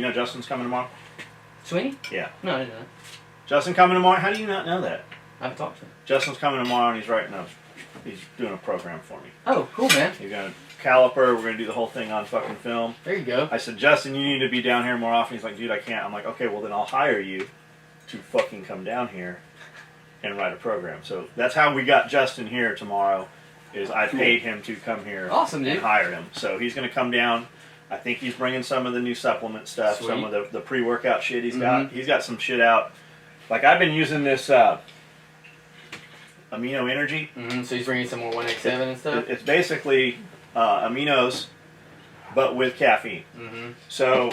You know Justin's coming tomorrow? Sweeney? Yeah. No, I didn't know. Justin coming tomorrow? How do you not know that? I haven't talked to him. Justin's coming tomorrow and he's doing a program for me. Oh, cool, man. He's got a caliper. We're going to do the whole thing on fucking film. There you go. I said, Justin, you need to be down here more often. He's like, dude, I can't. I'm like, okay, well then I'll hire you to fucking come down here and write a program. So that's how we got Justin here tomorrow, is I paid him to come here. Awesome, dude. And hired him. So he's going to come down. I think he's bringing some of the new supplement stuff, Sweet. some of the pre-workout shit he's got. He's got some shit out. Like, I've been using this Amino Energy. So he's bringing some more 187 and stuff? It's basically aminos, but with caffeine. So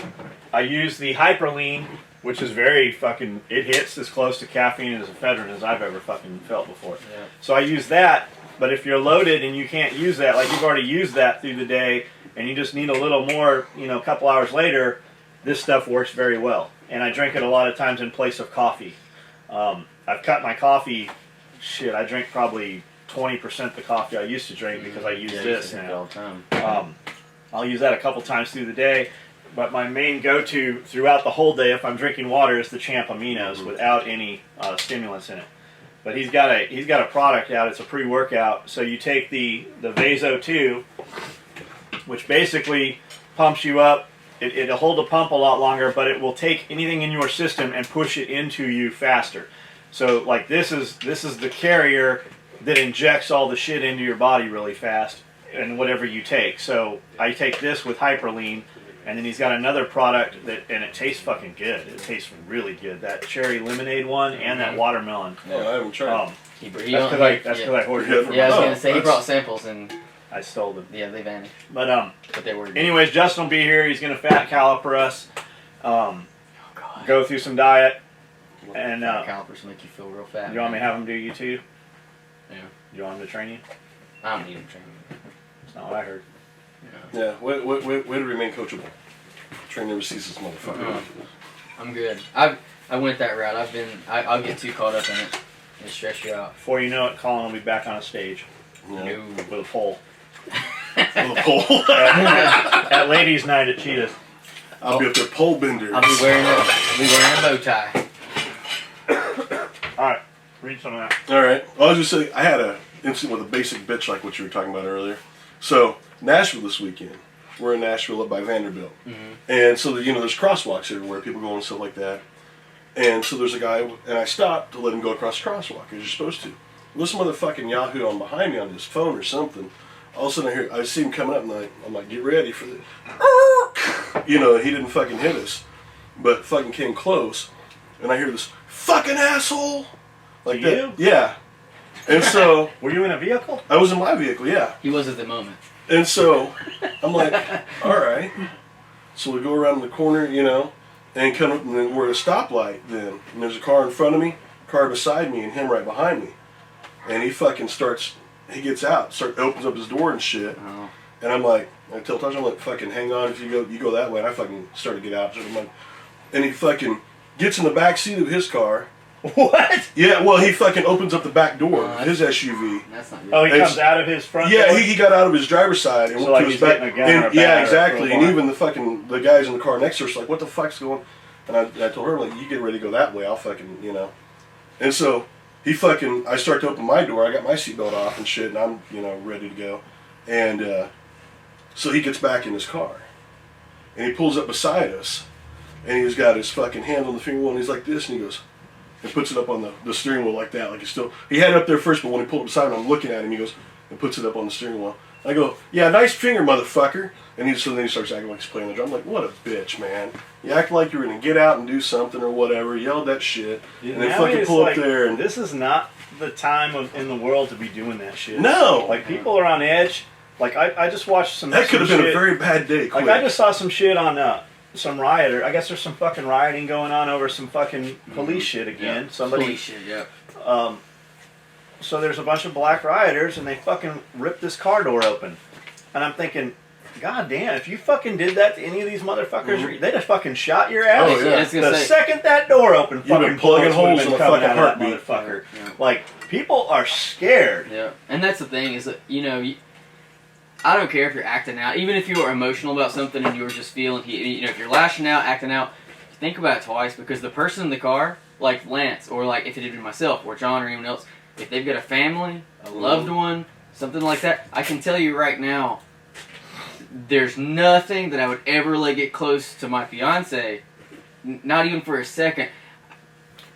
I use the Hyperlean, which is very fucking, it hits as close to caffeine as ephedrine as I've ever fucking felt before. Yeah. So I use that, but if you're loaded and you can't use that, like you've already used that through the day, and you just need a little more, a couple hours later, this stuff works very well. And I drink it a lot of times in place of coffee. I've cut my coffee, I drink probably 20% the coffee I used to drink because I use this now. All the time. I'll use that a couple times through the day, but my main go-to throughout the whole day if I'm drinking water is the Champ Aminos without any stimulants in it. But he's got a product out. It's a pre-workout. So you take the Vaso 2, which basically pumps you up. It'll hold the pump a lot longer, but it will take anything in your system and push it into you faster. So like this is the carrier that injects all the shit into your body really fast and whatever you take. So I take this with Hyperlean, and then he's got another product and it tastes fucking good. It tastes really good. That cherry lemonade one and that watermelon. Yeah, I haven't tried. That's because I ordered it from I was going to say, he brought samples and I stole them. Yeah, they vanished. But they were. Anyways, Justin will be here. He's gonna fat caliper us. Go through some diet. And fat calipers make you feel real fat. You want me to have him do you too? Yeah. You want him to train you? I don't need him training. That's not what I heard. Yeah. Way to remain coachable. Train never ceases, motherfucker. I'm good. I went that route. I'll get too caught up in it and stress you out. Before you know it, Colin will be back on a stage. Yeah. With a pole. With a pole. at ladies' night at Cheetah's. I'll be up there pole bender. I'll be wearing a bow tie. Alright, read some of that. Alright. I was just saying, I had an incident with a basic bitch like what you were talking about earlier. So, Nashville this weekend. We're in Nashville up by Vanderbilt. And so, there's crosswalks everywhere, people going and stuff like that. And so there's a guy, and I stopped to let him go across the crosswalk, as you're supposed to. This motherfucking Yahoo on behind me on his phone or something. All of a sudden I see him coming up, and I'm like, get ready for this. He didn't fucking hit us, but fucking came close, and I hear this fucking asshole like that. You? Yeah. And so were you in a vehicle? I was in my vehicle, yeah. He was at the moment. And so I'm like, all right. So we go around the corner, and come up, and then we're at a stoplight. Then and there's a car in front of me, car beside me, and him right behind me. And he fucking he gets out, opens up his door and shit. Oh. And I'm like, I tell Taj, I'm like, fucking hang on, if you go that way. And I fucking start to get out. So I'm like, and he fucking gets in the back seat of his car. What? Yeah, well, he fucking opens up the back door of his SUV. That's not good. Oh, he comes out of his front door? Yeah, he got out of his driver's side and so went like to his back. Yeah, exactly. And even the guys in the car next to us like, what the fuck's going on? And I told her, like, you get ready to go that way, I'll fucking, And so I start to open my door, I got my seatbelt off and shit, and I'm, ready to go. And so he gets back in his car. And he pulls up beside us. And he's got his fucking hand on the steering wheel, and he's like this, and he goes, and puts it up on the steering wheel like that, like he had it up there first, but when he pulled up beside him, I'm looking at him, he goes, and puts it up on the steering wheel. I go, yeah, nice finger, motherfucker. And then he starts acting like he's playing the drum. I'm like, what a bitch, man. You act like you were going to get out and do something or whatever, yelled that shit, and then fucking pull up there. And this is not the time in the world to be doing that shit. No. Like, people are on edge. Like, I just watched some That could have been shit. a very bad day, quick. Like, I just saw some shit on some rioter. I guess there's some fucking rioting going on over some fucking police shit again. Yeah. Somebody. Police shit, yeah. So there's a bunch of black rioters, and they fucking ripped this car door open. And I'm thinking, God damn, if you fucking did that to any of these motherfuckers, they'd have fucking shot your ass. Oh, yeah. The second that door opened, You've been plugging holes in the fucking heartbeat. Motherfucker. Yeah. Like, people are scared. Yeah. And that's the thing, is that, I don't care if you're acting out, even if you were emotional about something and you were just feeling, if you're lashing out, acting out, think about it twice, because the person in the car, like Lance, or like if it had been myself or John or anyone else, if they've got a family, a loved one, something like that, I can tell you right now, there's nothing that I would ever let get close to my fiance, not even for a second.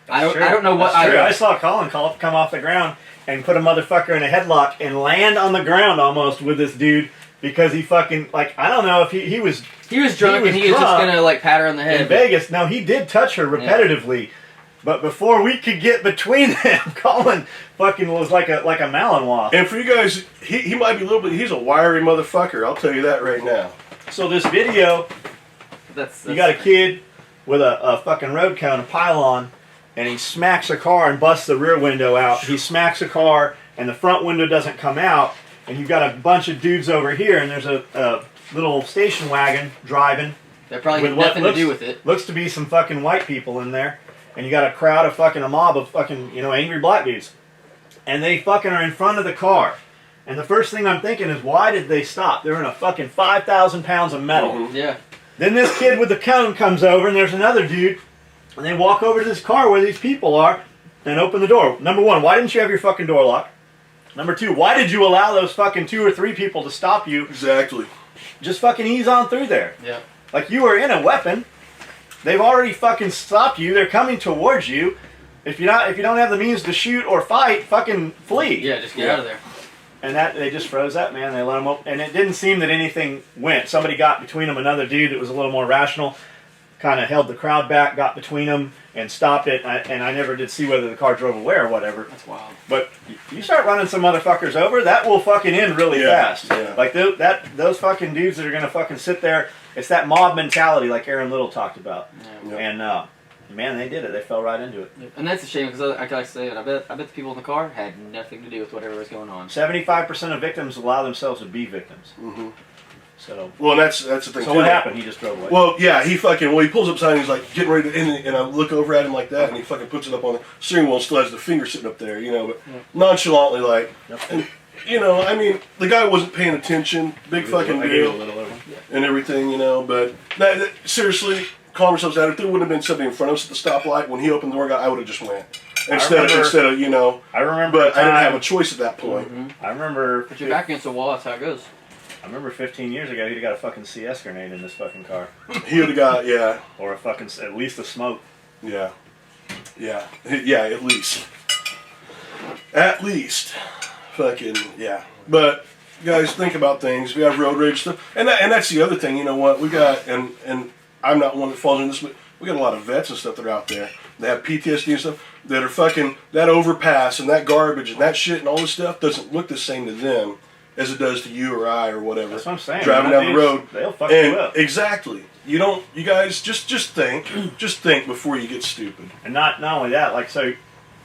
I don't know what I saw Colin come off the ground and put a motherfucker in a headlock and land on the ground almost with this dude because he fucking, like, I don't know if he was drunk and he was just gonna like pat her on the head in Vegas. No, he did touch her repetitively. Yeah. But before we could get between them, Colin fucking was like a Malinois. And for you guys, he might be a little bit. He's a wiry motherfucker. I'll tell you that right now. So this video, that's you got a kid with a fucking road cone, a pylon, and he smacks a car and busts the rear window out. He smacks a car and the front window doesn't come out. And you've got a bunch of dudes over here, and there's a little station wagon driving. That probably had nothing to do with it. Looks to be some fucking white people in there. And you got a crowd of fucking, a mob of fucking, angry black dudes. And they fucking are in front of the car. And the first thing I'm thinking is, why did they stop? They're in a fucking 5,000 pounds of metal. Mm-hmm. Yeah. Then this kid with the cone comes over, and there's another dude. And they walk over to this car where these people are and open the door. Number one, why didn't you have your fucking door locked? Number two, why did you allow those fucking 2 or 3 people to stop you? Exactly. Just fucking ease on through there. Yeah. Like, you are in a weapon. They've already fucking stopped you. They're coming towards you. If you don't have the means to shoot or fight, fucking flee. Yeah, just get out of there. And they just froze that, man. They let him up, and it didn't seem that anything went. Somebody got between them. Another dude that was a little more rational, kind of held the crowd back, got between them, and stopped it. And I never did see whether the car drove away or whatever. That's wild. But you start running some motherfuckers over, that will fucking end really fast. Yeah. Like those fucking dudes that are gonna fucking sit there. It's that mob mentality, like Aaron Little talked about. Yeah. And man, they did it. They fell right into it. And that's a shame, because I like to say it. I bet the people in the car had nothing to do with whatever was going on. 75% of victims allow themselves to be victims. Mm-hmm. So. Well, that's the thing. So what happened? He just drove away. Well, yeah, he pulls up sign. He's like getting ready to, and I look over at him like that, and he fucking puts it up on the steering wheel and still has the finger sitting up there, but nonchalantly, like, and, I mean, the guy wasn't paying attention. Big fucking deal, and everything, but seriously, calm yourselves out. If there wouldn't have been somebody in front of us at the stoplight when he opened the door, I would have just went instead of I remember, but I didn't have a choice at that point. Mm-hmm. I remember. Put your back against the wall. That's how it goes. I remember 15 years ago, he'd have got a fucking CS grenade in this fucking car. He would have got, yeah. Or at least a smoke. Yeah. Yeah. Yeah, at least. At least. Fucking, yeah. But, guys, think about things. We have road rage stuff. And that's the other thing, you know what? We got, and I'm not one that falls into this, but we got a lot of vets and stuff that are out there. They have PTSD and stuff that are fucking, that overpass and that garbage and that shit and all this stuff doesn't look the same to them as it does to you or I or whatever. That's what I'm saying. Driving down the road. They'll fuck you up. Exactly. You guys, just think. Just think before you get stupid. And not only that, like, so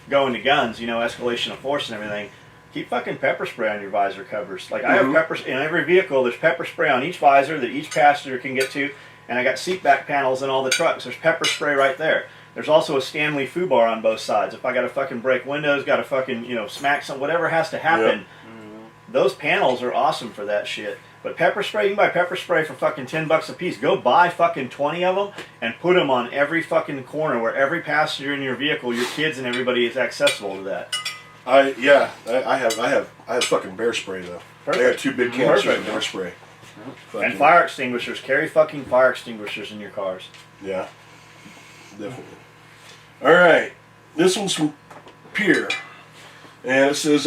going to guns, escalation of force and everything, keep fucking pepper spray on your visor covers. Like, I have pepper in every vehicle, there's pepper spray on each visor that each passenger can get to, and I got seat back panels in all the trucks. There's pepper spray right there. There's also a Stanley foobar on both sides. If I got to fucking break windows, got to fucking, smack some, whatever has to happen. Yep. Those panels are awesome for that shit. But pepper spray, you can buy pepper spray for fucking $10 a piece. Go buy fucking 20 of them and put them on every fucking corner where every passenger in your vehicle, your kids and everybody is accessible to that. I have fucking bear spray though. Perfect. I got 2 big cans of bear spray. And fire extinguishers. Carry fucking fire extinguishers in your cars. Yeah. Definitely. Alright. This one's from Pierre. And it says,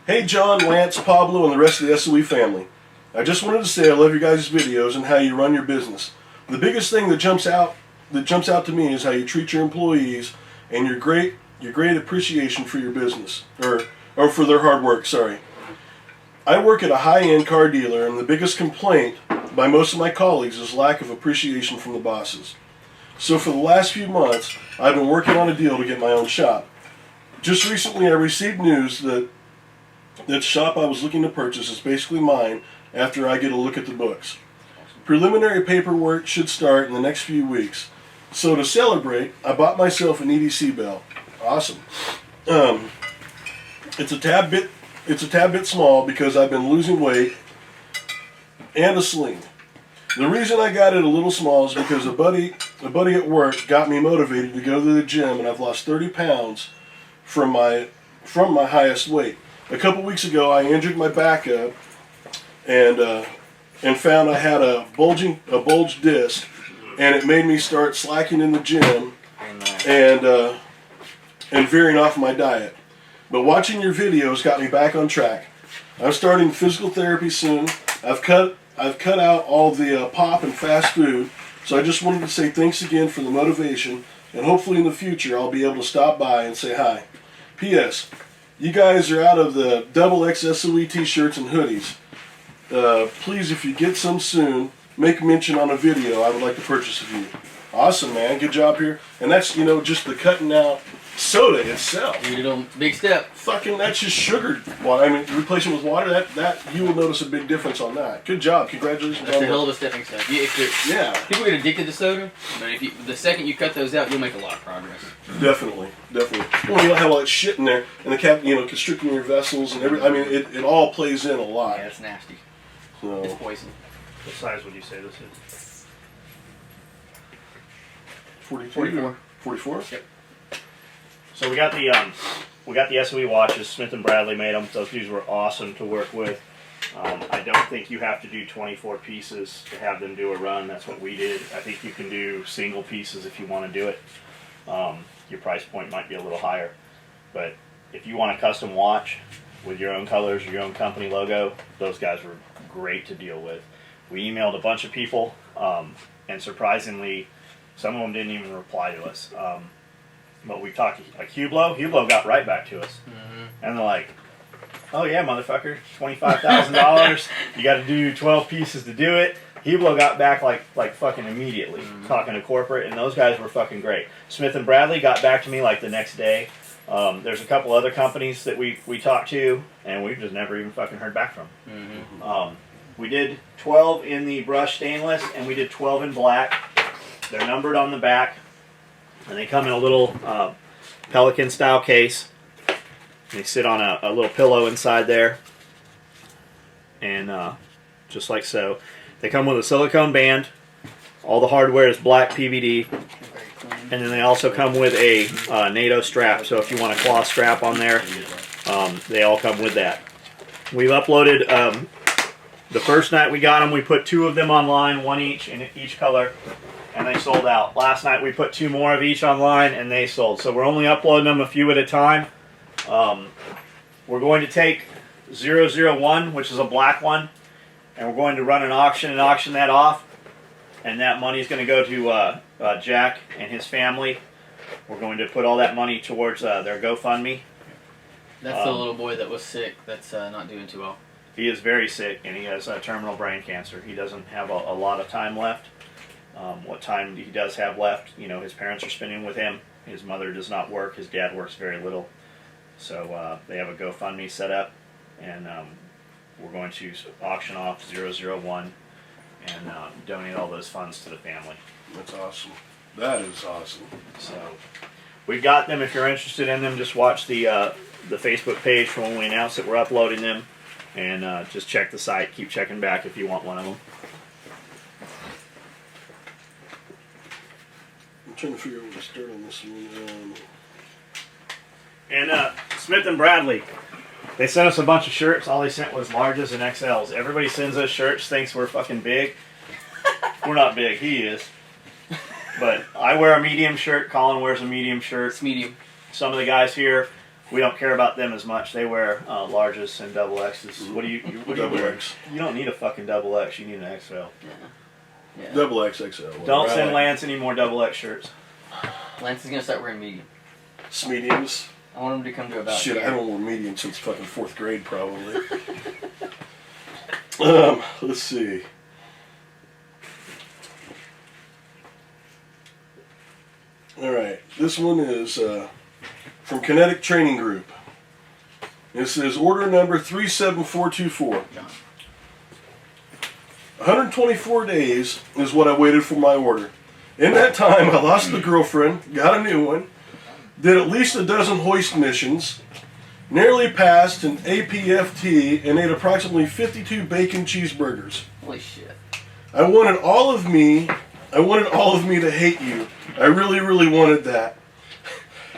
hey John, Lance, Pablo, and the rest of the SOE family. I just wanted to say I love your guys' videos and how you run your business. The biggest thing that jumps out to me is how you treat your employees and your great appreciation for your business. Or for their hard work, sorry. I work at a high-end car dealer, and the biggest complaint by most of my colleagues is lack of appreciation from the bosses. So for the last few months, I've been working on a deal to get my own shop. Just recently I received news that the shop I was looking to purchase is basically mine after I get a look at the books. Preliminary paperwork should start in the next few weeks. So to celebrate, I bought myself an EDC belt. Awesome. It's a tad bit small because I've been losing weight and a sling. The reason I got it a little small is because a buddy at work got me motivated to go to the gym, and I've lost 30 pounds from my highest weight. A couple weeks ago, I injured my back up, and found I had a bulged disc, and it made me start slacking in the gym and veering off my diet. But watching your videos got me back on track. I'm starting physical therapy soon. I've cut out all the pop and fast food, so I just wanted to say thanks again for the motivation, and hopefully in the future I'll be able to stop by and say hi. P.S. You guys are out of the XXL SOE t-shirts and hoodies. Please, if you get some soon, make mention on a video. I would like to purchase a few. Awesome, man. Good job here. And that's, just the cutting out soda itself. Dude, big step. Fucking, that's just sugar water. I mean, replacing with water, that you will notice a big difference on that. Good job. Congratulations. That's a hell of a stepping step. Yeah. People get addicted to soda, but the second you cut those out, you'll make a lot of progress. Definitely. Well, you don't have all that shit in there, and the cap, constricting your vessels and everything. I mean, it all plays in a lot. Yeah, it's nasty. So, It's poison. What size would you say this is? 44. 44? Yep. So we got the SOE watches. Smith and Bradley made them. Those dudes were awesome to work with. I don't think you have to do 24 pieces to have them do a run. That's what we did. I think you can do single pieces if you want to do it. Your price point might be a little higher, but if you want a custom watch with your own colors, your own company logo, those guys were great to deal with. We emailed a bunch of people, and surprisingly, some of them didn't even reply to us. But we talked, like Hublot got right back to us. And they're like, oh yeah, motherfucker, $25,000. You got to do 12 pieces to do it. Hublot got back like fucking immediately, talking to corporate, and those guys were fucking great. Smith and Bradley got back to me like the next day. There's a couple other companies that we talked to, and we've just never even fucking heard back from. We did 12 in the brushed stainless, and we did 12 in black. They're numbered on the back, and they come in a little Pelican style case. They sit on a little pillow inside there, and just like so. They come with a silicone band. All the hardware is black PVD. And then they also come with a NATO strap, so if you want a cloth strap on there, they all come with that. We've uploaded, the first night we got them, we put 2 of them online, 1 each in each color, and they sold out. Last night we put 2 more of each online, and they sold. So we're only uploading them a few at a time. We're going to take 001, which is a black one, and we're going to run an auction and auction that off. And that money is going to go to Jack and his family. We're going to put all that money towards their GoFundMe. That's the little boy that was sick. That's not doing too well. He is very sick, and he has terminal brain cancer. He doesn't have a lot of time left. What time he does have left, his parents are spending with him. His mother does not work. His dad works very little. So they have a GoFundMe set up, and we're going to auction off 001. And donate all those funds to the family. That's awesome. That is awesome. So we've got them. If you're interested in them, just watch the Facebook page for when we announce that we're uploading them, and just check the site. Keep checking back if you want one of them. I'm trying to figure out where to start on this one. And Smith and Bradley. They sent us a bunch of shirts. All they sent was larges and XLs. Everybody sends us shirts, thinks we're fucking big. We're not big. He is. But I wear a medium shirt. Colin wears a medium shirt. It's medium. Some of the guys here, we don't care about them as much. They wear larges and double X's. What do you wear? X. You don't need a fucking double X. You need an XL. Yeah. Double XXL. Don't send Lance any more double X shirts. Lance is going to start wearing medium. Mediums. I want him to come to about Shit, here. I haven't worn medium since fucking 4th grade, probably. Let's see. Alright, this one is from Kinetic Training Group. It says order number 37424. 124 days is what I waited for my order. In that time, I lost the girlfriend, got a new one, did at least a dozen hoist missions, nearly passed an APFT, and ate approximately 52 bacon cheeseburgers. Holy shit. I wanted all of me to hate you. I really, really wanted that.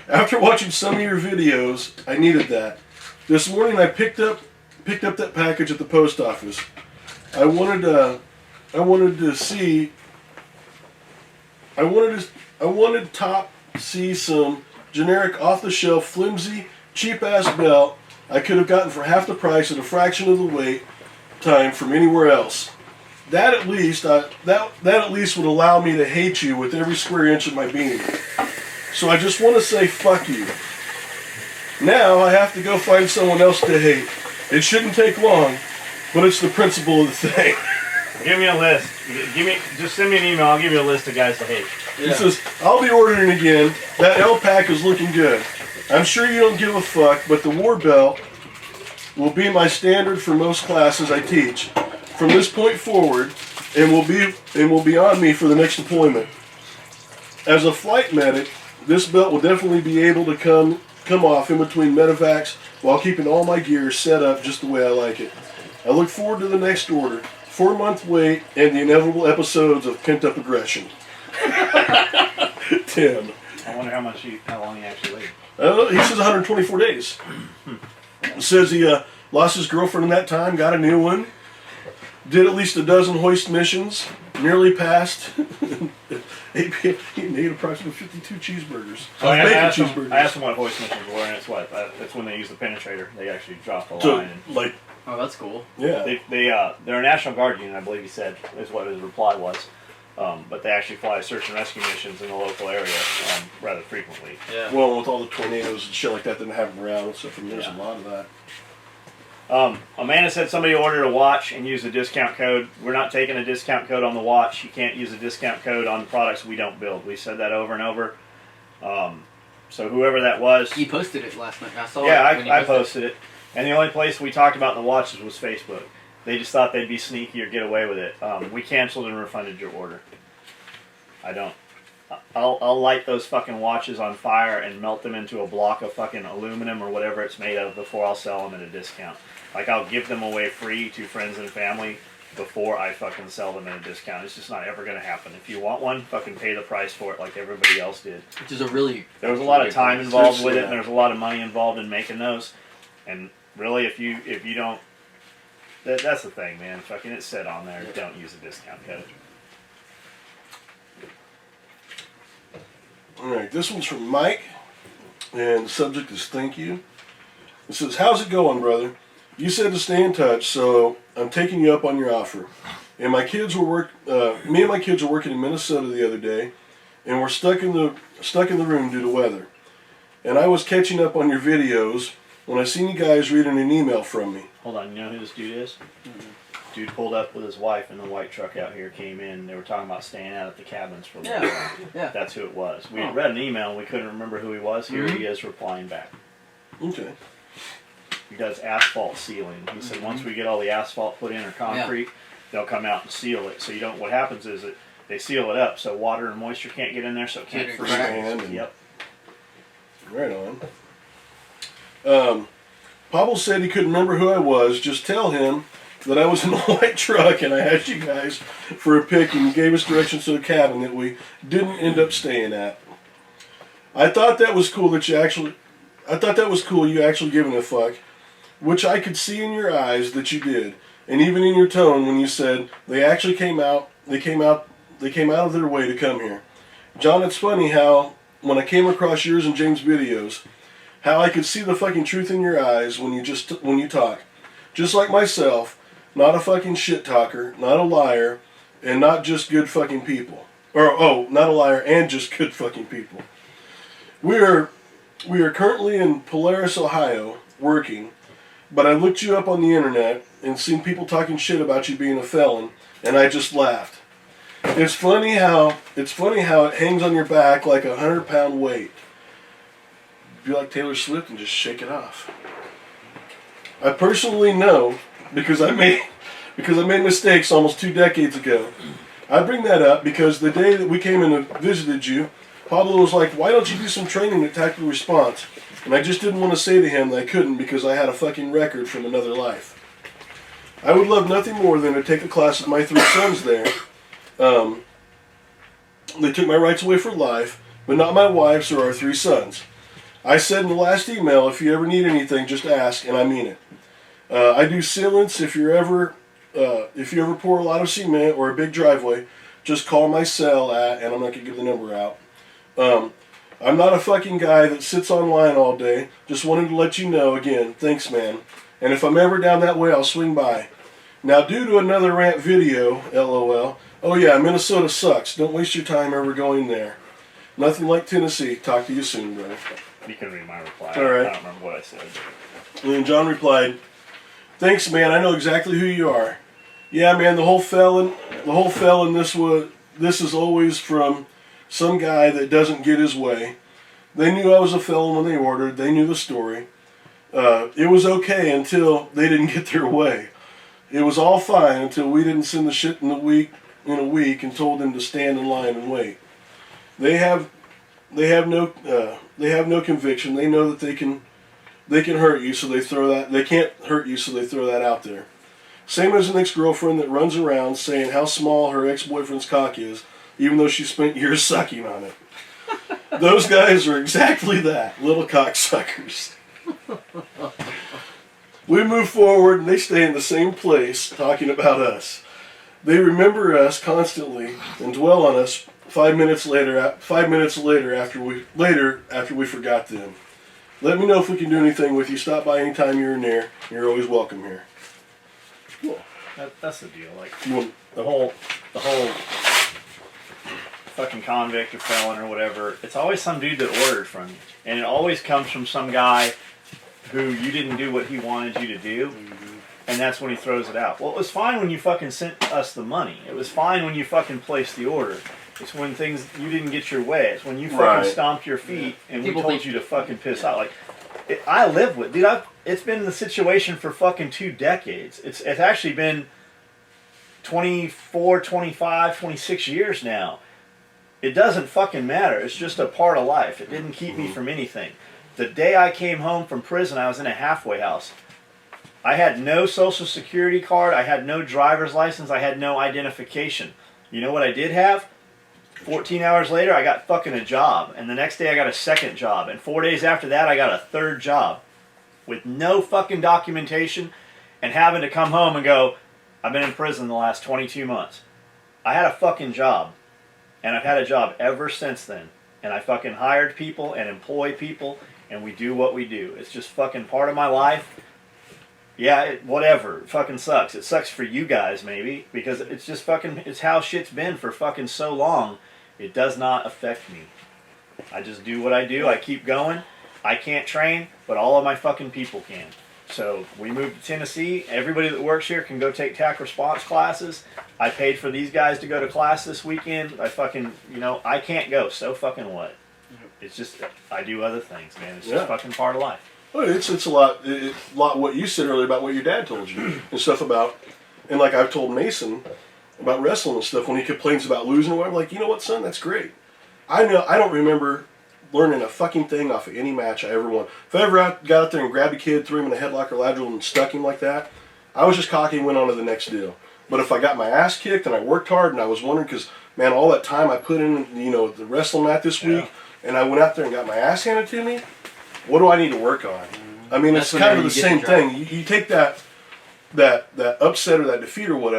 After watching some of your videos, I needed that. This morning I picked up that package at the post office. I wanted to see some generic off-the-shelf, flimsy, cheap-ass belt I could have gotten for half the price at a fraction of the wait time from anywhere else. That at least would allow me to hate you with every square inch of my being. So I just want to say fuck you. Now I have to go find someone else to hate. It shouldn't take long, but it's the principle of the thing. Give me a list. Just send me an email. I'll give you a list of guys to hate. Yeah. He says, I'll be ordering again. That L pack is looking good. I'm sure you don't give a fuck, but the war belt will be my standard for most classes I teach from this point forward, and will be on me for the next deployment. As a flight medic, this belt will definitely be able to come off in between medevacs while keeping all my gear set up just the way I like it. I look forward to the next order, 4-month wait, and the inevitable episodes of pent-up aggression. Tim. I wonder how long he actually waited. He says 124 days. Says he lost his girlfriend in that time, got a new one, did at least a dozen hoist missions, nearly passed. He ate approximately 52 cheeseburgers. So I asked him what hoist missions were, and it's when they use the penetrator. They actually drop the line. Oh, that's cool. Yeah. They're a National Guard unit, I believe he said, is what his reply was. But they actually fly search and rescue missions in the local area rather frequently. Yeah. Well, with all the tornadoes and shit like that didn't have them around and stuff, and there's a lot of that. Amanda said somebody ordered a watch and used a discount code. We're not taking a discount code on the watch. You can't use a discount code on products we don't build. We said that over and over. So whoever that was... You posted it last night. I saw it. I posted it. And the only place we talked about the watches was Facebook. They just thought they'd be sneaky or get away with it. We canceled and refunded your order. I don't. I'll light those fucking watches on fire and melt them into a block of fucking aluminum or whatever it's made of before I'll sell them at a discount. Like, I'll give them away free to friends and family before I fucking sell them at a discount. It's just not ever going to happen. If you want one, fucking pay the price for it like everybody else did. Which is a really... There was a lot of time involved with it, and there's a lot of money involved in making those. And really, if you don't... That's the thing, man. Fucking it's said on there, don't use a discount code. Alright, this one's from Mike, and the subject is thank you. It says, how's it going, brother? You said to stay in touch, so I'm taking you up on your offer. And my kids were me and my kids were working in Minnesota the other day, and we're stuck in the room due to weather. And I was catching up on your videos when I seen you guys reading an email from me. Hold on, you know who this dude is? Mm-hmm. Dude pulled up with his wife in the white truck out here, came in, they were talking about staying out at the cabins for a little while. Yeah. That's who it was. We had read an email and we couldn't remember who he was. Here he is replying back. Okay. He does asphalt sealing. He said once we get all the asphalt put in or concrete, they'll come out and seal it. So you don't. What happens is that they seal it up so water and moisture can't get in there, so it can't freeze. Yep. Right on. Pablo said he couldn't remember who I was. Just tell him that I was in a white truck and I asked you guys for a pic and you gave us directions to the cabin that we didn't end up staying at. I thought that was cool you actually giving a fuck, which I could see in your eyes that you did, and even in your tone when you said they actually came out of their way to come here. John, it's funny how when I came across yours and James' videos, how I could see the fucking truth in your eyes when you talk. Just like myself, not a fucking shit talker, not a liar, and not just good fucking people. Not a liar and just good fucking people. We are currently in Polaris, Ohio, working, but I looked you up on the internet and seen people talking shit about you being a felon, and I just laughed. It's funny how it hangs on your back like a 100-pound weight. Be like Taylor Swift and just shake it off. I personally know because I made mistakes almost 2 decades ago. I bring that up because the day that we came in and visited you, Pablo was like, why don't you do some training at tactical response? And I just didn't want to say to him that I couldn't because I had a fucking record from another life. I would love nothing more than to take a class with my 3 sons there. They took my rights away for life, but not my wife's or our 3 sons. I said in the last email, if you ever need anything, just ask, and I mean it. I do sealants. If you ever pour a lot of cement or a big driveway, just call my cell at, and I'm not gonna give the number out. I'm not a fucking guy that sits online all day. Just wanted to let you know again. Thanks, man. And if I'm ever down that way, I'll swing by. Now, due to another rant video, LOL. Oh yeah, Minnesota sucks. Don't waste your time ever going there. Nothing like Tennessee. Talk to you soon, brother. You can read my reply. All right. I don't remember what I said. And then John replied, "Thanks, man. I know exactly who you are. Yeah, man. The whole felon. This is always from some guy that doesn't get his way. They knew I was a felon when they ordered. They knew the story. It was okay until they didn't get their way. It was all fine until we didn't send the shit in a week and told them to stand in line and wait. They have no conviction. They know that they can hurt you, so they throw that. They can't hurt you, so they throw that out there. Same as an ex-girlfriend that runs around saying how small her ex-boyfriend's cock is, even though she spent years sucking on it. Those guys are exactly that, little cocksuckers. We move forward and they stay in the same place talking about us. They remember us constantly and dwell on us 5 minutes later after we forgot them. Let me know if we can do anything with you. Stop by anytime you're near. You're always welcome here." Cool. That's the deal. Like the whole fucking convict or felon or whatever. It's always some dude that ordered from you, and it always comes from some guy who you didn't do what he wanted you to do, and that's when he throws it out. Well, it was fine when you fucking sent us the money. It was fine when you fucking placed the order. It's when things you didn't get your way. It's when you fucking stomped your feet and we told you to fucking piss out. Like, I live with, dude. It's been the situation for fucking 2 decades. It's actually been 24, 25, 26 years now. It doesn't fucking matter. It's just a part of life. It didn't keep me from anything. The day I came home from prison, I was in a halfway house. I had no social security card. I had no driver's license. I had no identification. You know what I did have? 14 hours later, I got fucking a job. And the next day, I got a second job. And 4 days after that, I got a third job. With no fucking documentation. And having to come home and go, I've been in prison the last 22 months. I had a fucking job. And I've had a job ever since then. And I fucking hired people and employ people. And we do what we do. It's just fucking part of my life. Yeah, whatever. It fucking sucks. It sucks for you guys, maybe. Because it's just fucking, it's how shit's been for fucking so long. It does not affect me. I just do what I do. I keep going. I can't train, but all of my fucking people can. So we moved to Tennessee. Everybody that works here can go take TAC response classes. I paid for these guys to go to class this weekend. I fucking, I can't go. So fucking what? It's just, I do other things, man. It's just fucking part of life. Well, it's a lot what you said earlier about what your dad told you and stuff about, and like I've told Mason about wrestling and stuff when he complains about losing or whatever. Like, you know what, son? That's great. I don't remember learning a fucking thing off of any match I ever won. If I ever got out there and grabbed a kid, threw him in a headlock or lateral and stuck him like that, I was just cocky and went on to the next deal. But if I got my ass kicked and I worked hard and I was wondering, because, man, all that time I put in, the wrestling mat this week, and I went out there and got my ass handed to me, what do I need to work on? I mean, it's kind of the same thing. You take that upset or that defeat or whatever,